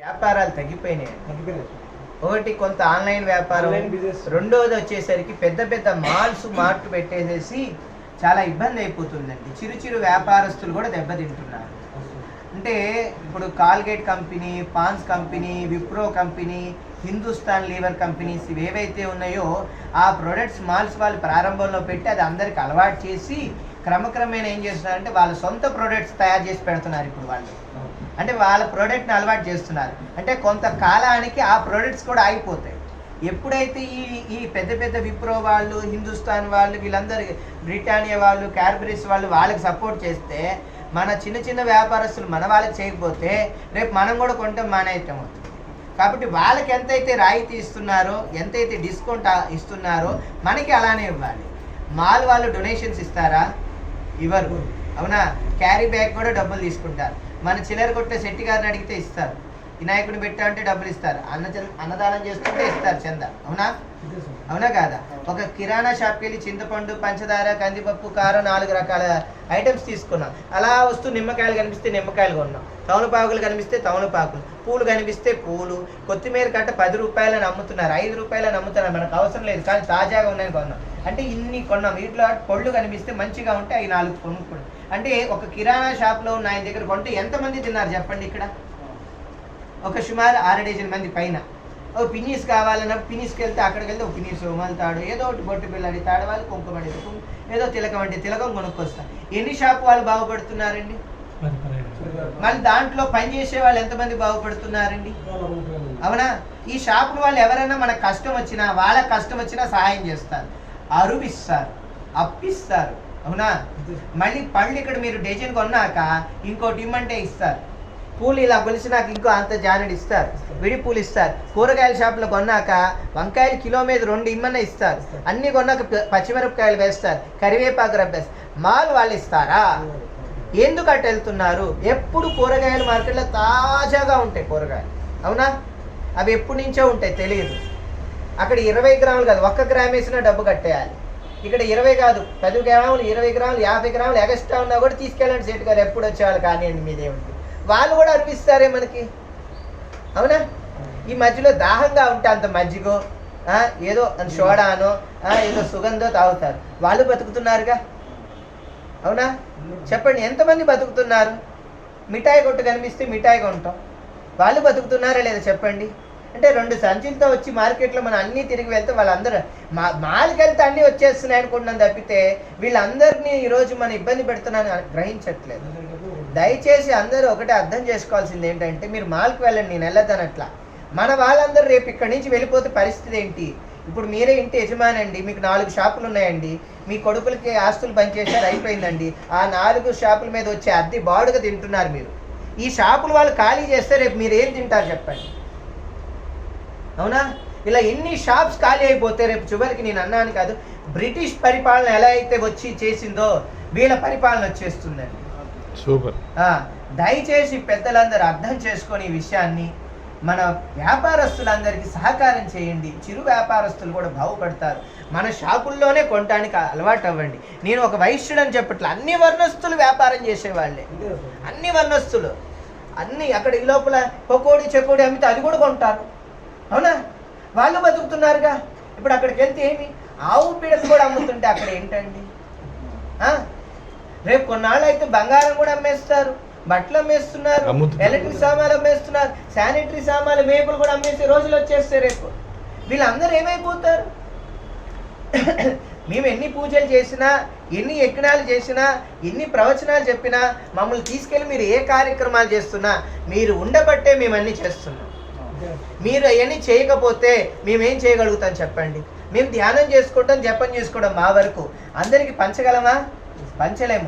వ్యాపారాలు తగ్గిపోయినాయి. ఒకటి కొంత ఆన్లైన్ వ్యాపారం, రెండోది వచ్చేసరికి పెద్ద పెద్ద మార్ట్ పెట్టేసేసి చాలా ఇబ్బంది అయిపోతుందండి. చిరు వ్యాపారస్తులు కూడా దెబ్బతింటున్నారు. అంటే ఇప్పుడు Colgate company, Pond's company, Wipro company, Hindustan Lever companies ఏవైతే ఉన్నాయో ఆ ప్రొడక్ట్స్ మాల్స్ వాళ్ళు ప్రారంభంలో పెట్టి అది అందరికి అలవాటు చేసి క్రమక్రమేణా ఏం చేస్తున్నారంటే వాళ్ళ సొంత ప్రొడక్ట్స్ తయారు చేసి పెడుతున్నారు. ఇప్పుడు వాళ్ళు అంటే వాళ్ళ ప్రోడక్ట్ని అలవాటు చేస్తున్నారు. అంటే కొంత కాలానికి ఆ ప్రోడక్ట్స్ కూడా ఆగిపోతాయి. ఎప్పుడైతే ఈ పెద్ద విప్రో వాళ్ళు, హిందుస్థాన్ వాళ్ళు, వీళ్ళందరూ బ్రిటానియా వాళ్ళు, క్యాడ్బరీస్ వాళ్ళు వాళ్ళకి సపోర్ట్ చేస్తే మన చిన్న వ్యాపారస్తులు మన వాళ్ళకి చేయకపోతే రేపు మనం కూడా కొంటాం మానేయటం అవుతుంది. కాబట్టి వాళ్ళకి ఎంతైతే రాయితీ ఇస్తున్నారో, ఎంతైతే డిస్కౌంట్ ఇస్తున్నారో మనకి అలానే ఇవ్వాలి. మాల్ వాళ్ళు డొనేషన్స్ ఇస్తారా? ఇవ్వరు. అవునా? క్యారీ బ్యాగ్ కూడా డబ్బులు తీసుకుంటారు. మన చిల్లర కొట్టే శెట్టి గారిని అడిగితే ఇస్తారు. వినాయకుడిని పెట్టా అంటే డబ్బులు ఇస్తారు. అన్నదానం చేస్తుంటే ఇస్తారు చందా. అవునా కాదా? ఒక కిరాణా షాప్కి వెళ్ళి చింతపండు, పంచదార, కందిపప్పు, కారం 4 రకాల ఐటమ్స్ తీసుకున్నాం. అలా వస్తూ నిమ్మకాయలు కనిపిస్తే నిమ్మకాయలు కొన్నాం, తమలపాకులు కనిపిస్తే తమలపాకులు, పూలు కనిపిస్తే పూలు, కొత్తిమీర కట్ట 10 రూపాయలని అమ్ముతున్నారు, 5 రూపాయలని అమ్ముతున్నారు. మనకు అవసరం లేదు కానీ తాజాగా ఉన్నాయని కొన్నాం. అంటే ఇన్ని కొన్నాం. వీటిలో పళ్ళు కనిపిస్తే మంచిగా ఉంటే అవి 4 కొనుక్కున్నాం. అంటే ఒక కిరాణా షాప్లో ఉన్న ఆయన దగ్గర కొంటే ఎంతమంది తిన్నారు చెప్పండి? ఇక్కడ ఒక సుమారు 6 డజన్ మంది పైన. ఒక పినీస్ కావాలన్నప్పుడు పినీస్కి వెళ్తే అక్కడికి వెళ్తే ఒక పినీస్ మలుతాడు, ఏదో ఒకటి బొట్టు పిల్లడి తాడు, వాళ్ళు కుంకుమ ఏదో తిలకం అంటే తిలకం కొనుక్కొస్తారు. ఎన్ని షాపు వాళ్ళు బాగుపడుతున్నారండి? మళ్ళీ దాంట్లో పనిచేసే వాళ్ళు ఎంతమంది బాగుపడుతున్నారండి? అవునా? ఈ షాపుల వాళ్ళు ఎవరైనా మనకు కష్టం వచ్చినా, వాళ్ళకి కష్టం వచ్చినా సహాయం చేస్తారు, అరువిస్తారు, అప్పిస్తారు. అవునా? మళ్ళీ పళ్ళు ఇక్కడ మీరు డజన్ కొన్నాక ఇంకోటి ఇమ్మంటే ఇస్తారు. పూలు ఇలా కొలిసినాక ఇంకో అంత జానెడు ఇస్తారు, విడి పూలు ఇస్తారు. కూరగాయల షాపులో కొన్నాక వంకాయలు కిలో మీద 2 ఇమ్మన్నా ఇస్తారు. అన్నీ కొన్నాక పచ్చిమిరపకాయలు వేస్తారు, కరివేపాకు రబ్బేస్తారు. మాల్ వాళ్ళు ఇస్తారా? ఎందుకు అటు వెళ్తున్నారు? ఎప్పుడు కూరగాయల మార్కెట్లో తాజాగా ఉంటాయి కూరగాయలు. అవునా? అవి ఎప్పటి నుంచో ఉంటాయి, తెలియదు. అక్కడ 20 గ్రాములు కాదు, 1 గ్రామ్ వేసినా డబ్బు కట్టేయాలి. ఇక్కడ 20 కాదు, 10 గ్రాములు, 20 గ్రాములు, 50 గ్రాములు ఎక్స్ట్రా ఉన్నా కూడా తీసుకెళ్ళండి సేటు గారు, ఎప్పుడు వచ్చేవాళ్ళు కానివ్వండి మీదేమిటి. వాళ్ళు కూడా అనిపిస్తారే మనకి. అవునా? ఈ మధ్యలో దాహంగా ఉంటే అంత మజ్జిగో ఏదో సోడానో ఏదో సుగంధో తాగుతారు. వాళ్ళు బతుకుతున్నారుగా. అవునా? చెప్పండి, ఎంతమంది బతుకుతున్నారు? మిఠాయి కొట్టు కనిపిస్తే మిఠాయి కొంటాం. వాళ్ళు బతుకుతున్నారా లేదా చెప్పండి? అంటే 2 సంచులతో వచ్చి మార్కెట్లో మనం అన్నీ తిరిగి వెళ్తే వాళ్ళందరూ మాల్కి వెళ్తే అన్నీ వచ్చేస్తున్నాయి అనుకుంటున్నాను తప్పితే వీళ్ళందరినీ ఈరోజు మనం ఇబ్బంది పెడుతున్నాను గ్రహించట్లేదు. దయచేసి అందరూ ఒకటే అర్థం చేసుకోవాల్సింది ఏంటంటే, మీరు మాల్కి వెళ్ళండి, నేను వెళ్ళదనట్లా. మన వాళ్ళందరూ రేపు ఇక్కడి నుంచి వెళ్ళిపోతే పరిస్థితి ఏంటి? ఇప్పుడు మీరే ఇంటి యజమాని అండి, మీకు 4 షాపులు ఉన్నాయండి, మీ కొడుకులకి ఆస్తులు పనిచేశారు, అయిపోయిందండి. ఆ 4 షాపుల మీద వచ్చే అద్దె బాడుగా తింటున్నారు మీరు. ఈ షాపులు వాళ్ళు ఖాళీ చేస్తే రేపు మీరు ఏం తింటారు చెప్పండి? అవునా? ఇలా ఎన్ని షాప్స్ ఖాళీ అయిపోతే రేపు చివరికి, నేను అన్నాను కాదు, బ్రిటిష్ పరిపాలన ఎలా అయితే వచ్చి చేసిందో వీళ్ళ పరిపాలన వచ్చేస్తుందండి. సూపర్. దయచేసి పెద్దలందరూ అర్థం చేసుకొని ఈ విషయాన్ని మన వ్యాపారస్తులందరికీ సహకారం చేయండి. చిరు వ్యాపారస్తులు కూడా బాగుపడతారు. మన షాపుల్లోనే కొనడానికి అలవాటు అవ్వండి. నేను ఒక వైశ్యుడు అని చెప్పట్లే, అన్ని వర్ణస్తులు వ్యాపారం చేసేవాళ్ళే, అన్ని వర్ణస్తులు, అన్ని. అక్కడ ఈ లోపల పకోడీ చెకోడీ అమ్మితే అది కూడా కొంటారు. అవునా? వాళ్ళు బతుకుతున్నారుగా. ఇప్పుడు అక్కడికి వెళ్తే ఏమి ఆవు పీడలు కూడా అమ్ముతుంటే అక్కడ ఏంటండి? రేపు కొన్నాళ్ళు అయితే బంగారం కూడా అమ్మేస్తారు, బట్టలు అమ్మేస్తున్నారు, ఎలక్ట్రిక్ సామాన్లు అమ్మేస్తున్నారు, శానిటరీ సామాన్లు, మేపులు కూడా అమ్మేసే రోజులు వచ్చేస్తాయి రేపు. వీళ్ళందరూ ఏమైపోతారు? మేము ఎన్ని పూజలు చేసినా, ఎన్ని యజ్ఞాలు చేసినా, ఎన్ని ప్రవచనాలు చెప్పినా, మమ్మల్ని తీసుకెళ్ళి మీరు ఏ కార్యక్రమాలు చేస్తున్నా మీరు ఉండబట్టే మేము అన్నీ చేస్తున్నాం. మీరు అవన్నీ చేయకపోతే మేమేం చేయగలుగుతాం చెప్పండి? మేము ధ్యానం చేసుకుంటాం, జపం చేసుకోవడం మా వరకు. అందరికీ పంచగలమా? పంచలేము.